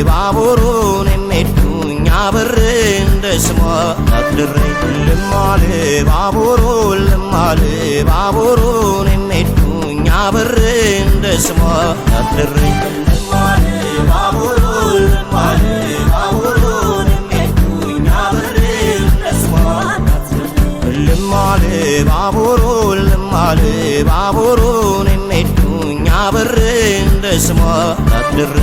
ባቡሩን የሚሄድኩኝ አብሬ እንደ ስሟ አድሬ ባቡሩን የሚሄድኩኝ አብሬ እንደ ስሟ አድሬ ባቡሩን የሚሄድኩኝ አብሬ እንደ ስሟ ባቡሩን የሚሄድኩኝ አብሬ እንደ ስሟ አድሬ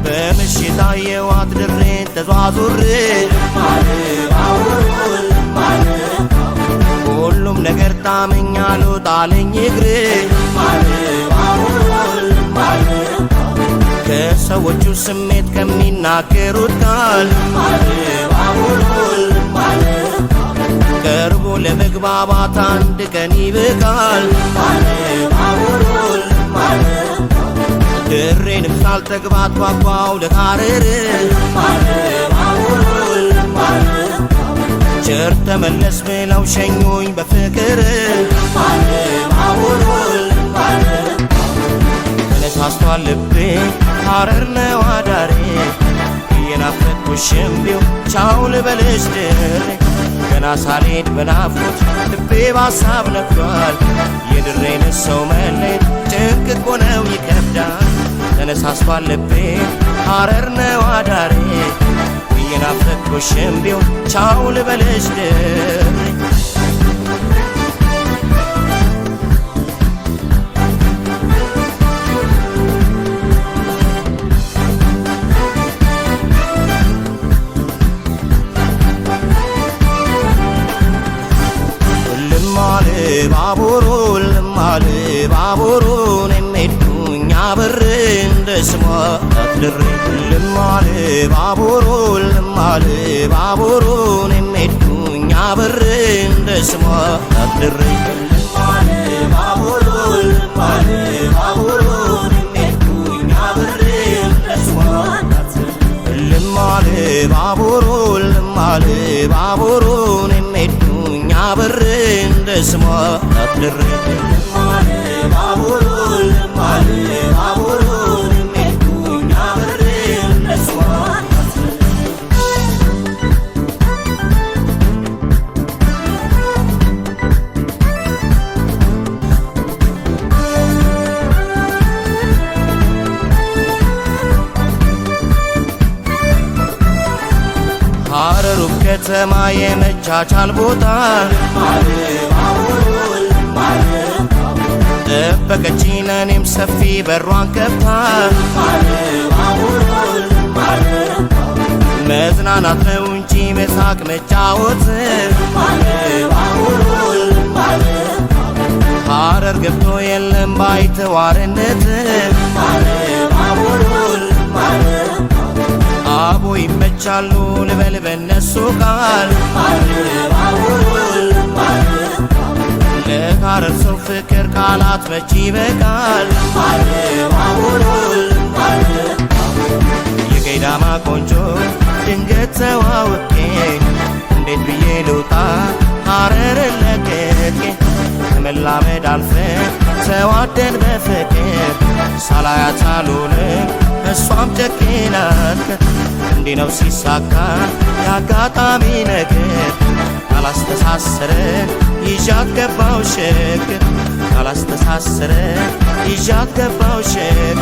በምሽት አየኋት ድሬ ተዟዙሬ ሁሉም ነገር ታመኛለሁ ጣለኝ እግሬ ከሰዎቹ ስሜት ከሚናገሩት ቃል ቀርቦ ለመግባባት አንድ ቀን ይበቃል። ድሬንም ሳልጠግባት ጓጓው ለሐረር ቸር ተመለስ ብለው ሸኙኝ በፍቅር ተነሳስቷል ልቤ ሐረር ነው አዳሬ እየናፈቅኩሽም ቢው ቻው ልበልሽ ድሬ ገና ሳልሄድ በናፍቆት ልቤ ባሳብ ነግቷል። የድሬን ሰው መለየት ጭንቅ እኮ ነው ይከብዳል። ተነሳስቷል ልቤ ሐረር ነው አዳሬ እየናፈቅኩሽም ቢው ቻው ልበልሽ ድሬ ባቡሩን የሚሄድኩኝ አብሬ እንደ ስሟ አድሬ ባቡሩን የሚሄድኩኝ አብሬ እንደ ስሟ አድሬ ባቡሩን የሚሄድኩኝ አብሬ እንደ ስሟ ባቡሩን የሚሄድኩኝ አብሬ እንደ ስሟ አድሬ ባቡሩን የሚሄድኩኝ አብሬ እንደ ስሟ ሐረሩ ከተማ የመቻቻል ቦታ ጠበቀችኝ ለኔም ሰፊ በሯን ከፍታ መዝናናት ነው እንጂ መሳቅ መጫወት ሐረር ገብቶ የለም ባይተዋርነት አቦ ይመቻሉ ልበል በነሱ ቃል ለሐረር ሰው ፍቅር ቃላት መች ይበቃል። የገዳማ ቆንጆ ድንገት ተዋውቄ እንዴት ብዬ ልውጣ ሐረርን ለቅቄ ከመላመድ አልፈን ተዋደን በፍቅር ሳላያት አልውልም እሷም ጨክናት እንዲህ ነው ሲሳካ የአጋጣሚ ነገር ካላስተሳሰረን ይዣት ገባው ሸክር ካላስተሳሰረን ይዣት ገባው ሸክር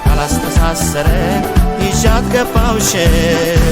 ካላስተሳሰረን ይዣት ገባው ሸክር